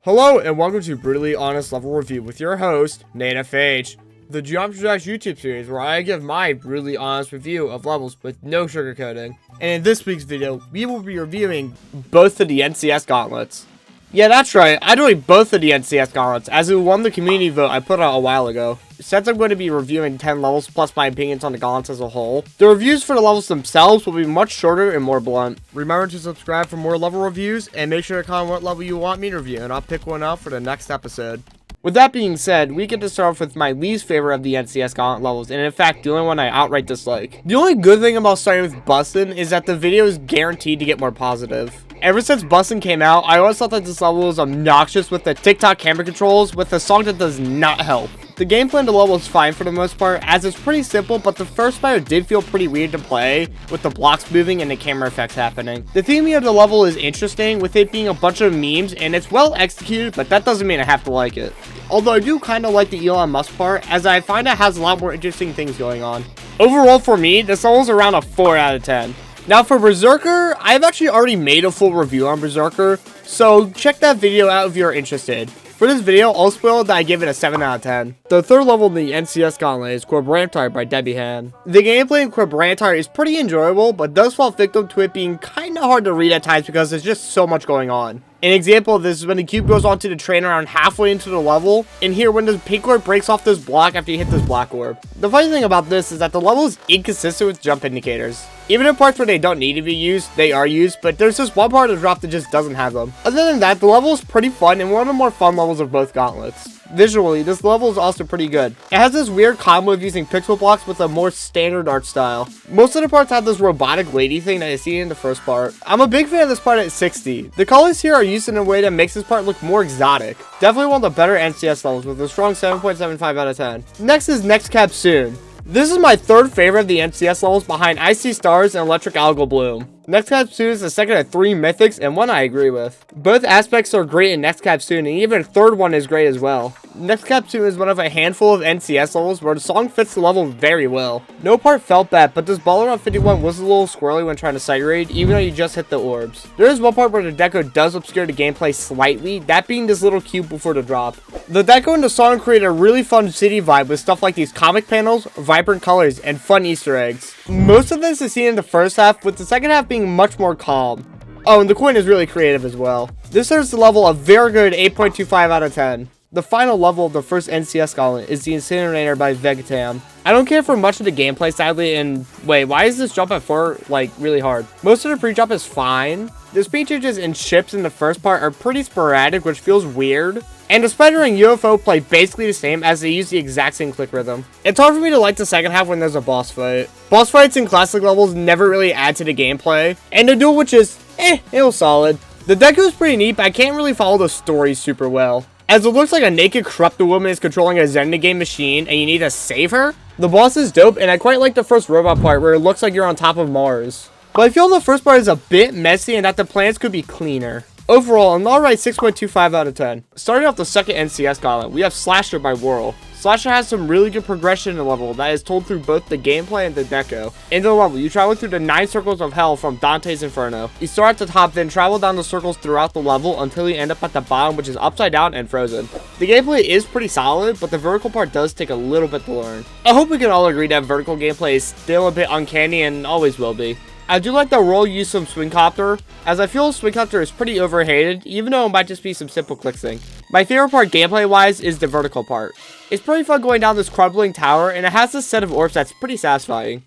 Hello and welcome to Brutally Honest Level Review with your host, Nate FH, the Geometry Dash YouTube series where I give my brutally honest review of levels with no sugarcoating. And in this week's video, we will be reviewing both of the NCS Gauntlets. Yeah, that's right, I'm doing both of the NCS Gauntlets, as it won the community vote I put out a while ago. Since I'm going to be reviewing 10 levels plus my opinions on the Gauntlets as a whole, the reviews for the levels themselves will be much shorter and more blunt. Remember to subscribe for more level reviews, and make sure to comment what level you want me to review, and I'll pick one out for the next episode. With that being said, we get to start off with my least favorite of the NCS Gauntlet levels, and in fact, the only one I outright dislike. The only good thing about starting with Buson is that the video is guaranteed to get more positive. Ever since Buson came out, I always thought that this level was obnoxious with the TikTok camera controls with a song that does not help. The gameplay in the level is fine for the most part, as it's pretty simple, but the first part did feel pretty weird to play, with the blocks moving and the camera effects happening. The theming of the level is interesting, with it being a bunch of memes, and it's well executed, but that doesn't mean I have to like it. Although I do kind of like the Elon Musk part, as I find it has a lot more interesting things going on. Overall for me, this level is around a 4 out of 10. Now for Berserker, I've actually already made a full review on Berserker, so check that video out if you're interested. For this video, I'll spoil that I give it a 7 out of 10. The third level in the NCS Gauntlet is Cor Branti by Debbie Han. The gameplay in Cor Branti is pretty enjoyable, but does fall victim to it being kinda hard to read at times because there's just so much going on. An example of this is when the cube goes onto the train around halfway into the level, and here when the pink orb breaks off this block after you hit this black orb. The funny thing about this is that the level is inconsistent with jump indicators. Even in parts where they don't need to be used, they are used, but there's just one part of the drop that just doesn't have them. Other than that, the level is pretty fun and one of the more fun levels of both Gauntlets. Visually, this level is also pretty good. It has this weird combo of using pixel blocks with a more standard art style. Most of the parts have this robotic lady thing that you see in the first part. I'm a big fan of this part at 60. The colors here are used in a way that makes this part look more exotic. Definitely one of the better NCS levels with a strong 7.75 out of 10. Next is Next Capon. This is my third favorite of the NCS levels behind Icy Stars and Electric Algal Bloom. Next Capon is the second of 3 mythics and one I agree with. Both aspects are great in Next Capon and even a third one is great as well. Next Capon is one of a handful of NCS levels where the song fits the level very well. No part felt bad, but this ball around 51 was a little squirrely when trying to sight raid, even though you just hit the orbs. There is one part where the deco does obscure the gameplay slightly, that being this little cube before the drop. The deco in the song create a really fun city vibe with stuff like these comic panels, vibrant colors, and fun Easter eggs. Most of this is seen in the first half, with the second half being much more calm. Oh, and the coin is really creative as well. This serves the level a very good 8.25 out of 10. The final level of the first NCS Gauntlet is the Incinerator by Vegetam. I don't care for much of the gameplay sadly, and wait, why is this jump at 4 like really hard? Most of the pre-jump is fine. The speed changes and ships in the first part are pretty sporadic, which feels weird. And the spider and UFO play basically the same as they use the exact same click rhythm. It's hard for me to like the second half when there's a boss fight. Boss fights in classic levels never really add to the gameplay, and the duel which is, it was solid. The deco is pretty neat, but I can't really follow the story super well, as it looks like a naked corrupted woman is controlling a Zenith game machine and you need to save her. The boss is dope, and I quite like the first robot part where it looks like you're on top of Mars. But I feel the first part is a bit messy and that the plans could be cleaner. Overall, an alright 6.25 out of 10. Starting off the second NCS Gauntlet, we have Slasher by Whirl. Slasher has some really good progression in the level that is told through both the gameplay and the deco. In the level, you travel through the 9 circles of hell from Dante's Inferno. You start at the top, then travel down the circles throughout the level until you end up at the bottom, which is upside down and frozen. The gameplay is pretty solid, but the vertical part does take a little bit to learn. I hope we can all agree that vertical gameplay is still a bit uncanny and always will be. I do like the roll use of Swingcopter, as I feel Swingcopter is pretty overhated, even though it might just be some simple clicksing. My favorite part gameplay-wise is the vertical part. It's pretty fun going down this crumbling tower, and it has this set of orbs that's pretty satisfying.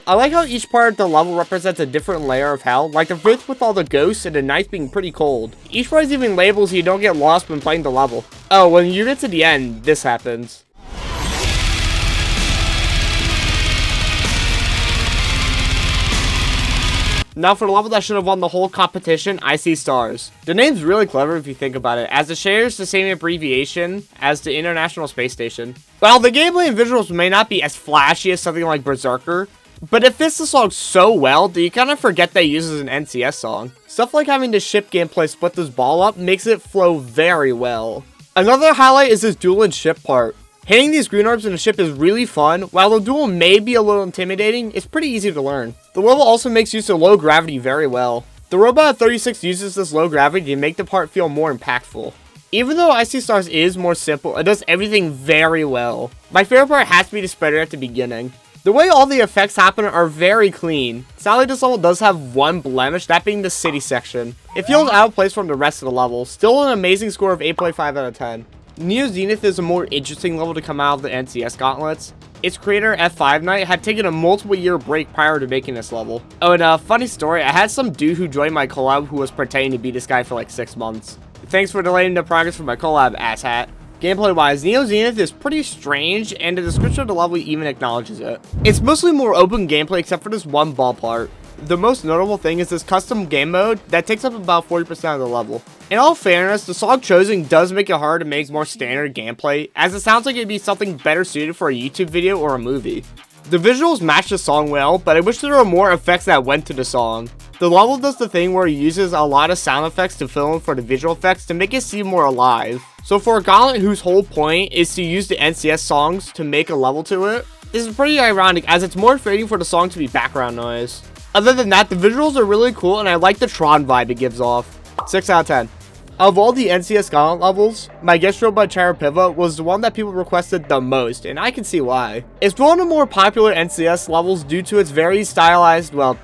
I like how each part of the level represents a different layer of hell, like the 5th with all the ghosts and the 9th being pretty cold. Each part is even labeled so you don't get lost when playing the level. Oh, when you get to the end, this happens. Now for the level that should have won the whole competition, Icy Stars. The name's really clever if you think about it, as it shares the same abbreviation as the International Space Station. While the gameplay and visuals may not be as flashy as something like Berserker, but it fits the song so well that you kind of forget that it uses an NCS song. Stuff like having the ship gameplay split this ball up makes it flow very well. Another highlight is this duel and ship part. Hitting these green orbs in the ship is really fun. While the duel may be a little intimidating, it's pretty easy to learn. The level also makes use of low gravity very well. The Robot 36 uses this low gravity to make the part feel more impactful. Even though Icy Stars is more simple, it does everything very well. My favorite part has to be the spreader at the beginning. The way all the effects happen are very clean. Sadly, this level does have one blemish, that being the city section. It feels out of place from the rest of the level. Still an amazing score of 8.5 out of 10. Neo Zenith is a more interesting level to come out of the NCS Gauntlets. Its creator, F5 Knight, had taken a multiple year break prior to making this level. Oh, and a funny story, I had some dude who joined my collab who was pretending to be this guy for like 6 months. Thanks for delaying the progress for my collab, asshat. Gameplay wise, Neo Zenith is pretty strange, and the description of the level even acknowledges it. It's mostly more open gameplay except for this one ball part. The most notable thing is this custom game mode that takes up about 40% of the level. In all fairness, the song chosen does make it hard to make more standard gameplay, as it sounds like it'd be something better suited for a YouTube video or a movie. The visuals match the song well, but I wish there were more effects that went to the song. The level does the thing where it uses a lot of sound effects to fill in for the visual effects to make it seem more alive. So for a gauntlet whose whole point is to use the NCS songs to make a level to it, this is pretty ironic as it's more fitting for the song to be background noise. Other than that, the visuals are really cool and I like the Tron vibe it gives off. 6 out of 10. Of all the NCS Gauntlet levels, my guest robot Charapiva was the one that people requested the most, and I can see why. It's one of the more popular NCS levels due to its very stylized, well,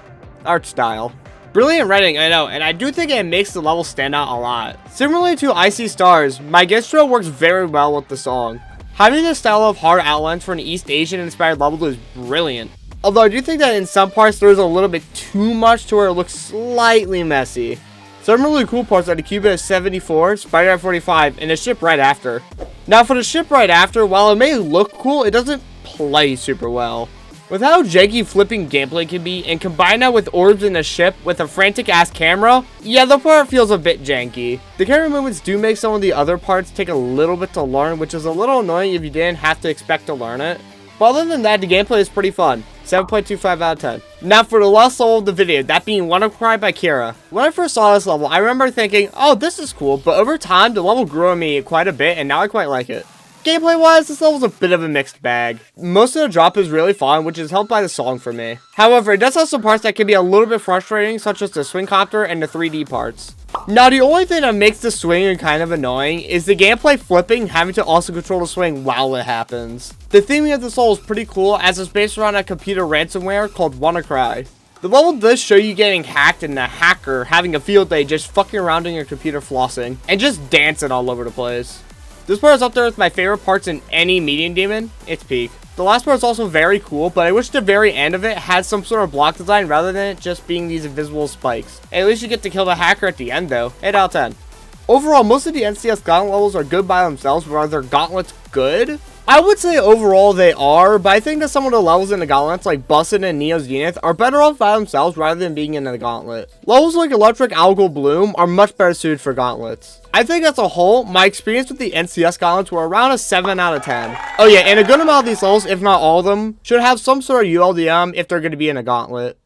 art style. Brilliant writing, I know, and I do think it makes the level stand out a lot. Similarly to Icy Stars, my Gestro works very well with the song. Having this style of hard outlines for an East Asian inspired level is brilliant. Although I do think that in some parts there's a little bit too much to where it looks slightly messy. Some really cool parts are the Cubit at 74, Spider at 45, and the ship right after. Now for the ship right after, while it may look cool, it doesn't play super well. With how janky flipping gameplay can be, and combine that with orbs in the ship with a frantic ass camera, yeah, the part feels a bit janky. The camera movements do make some of the other parts take a little bit to learn, which is a little annoying if you didn't have to expect to learn it. But other than that, the gameplay is pretty fun. 7.25 out of 10. Now for the last level of the video, that being WannaCry by Kira. When I first saw this level, I remember thinking, oh, this is cool, but over time, the level grew on me quite a bit, and now I quite like it. Gameplay wise, this level's a bit of a mixed bag. Most of the drop is really fun, which is helped by the song for me. However, it does have some parts that can be a little bit frustrating, such as the swing copter and the 3D parts. Now, the only thing that makes the swing kind of annoying is the gameplay flipping, having to also control the swing while it happens. The theming of this level is pretty cool, as it's based around a computer ransomware called WannaCry. The level does show you getting hacked and the hacker having a field day just fucking around on your computer flossing, and just dancing all over the place. This part is up there with my favorite parts in any Medium Demon. It's peak. The last part is also very cool, but I wish the very end of it had some sort of block design rather than it just being these invisible spikes. At least you get to kill the hacker at the end though. 8 out of 10. Overall, most of the NCS Gauntlet levels are good by themselves, but are their Gauntlets good? I would say overall they are, but I think that some of the levels in the Gauntlets, like Buson and Neo Zenith, are better off by themselves rather than being in the Gauntlet. Levels like Electric Algal Bloom are much better suited for Gauntlets. I think as a whole, my experience with the NCS Gauntlets were around a 7 out of 10. Oh yeah, and a good amount of these levels, if not all of them, should have some sort of ULDM if they're going to be in a Gauntlet.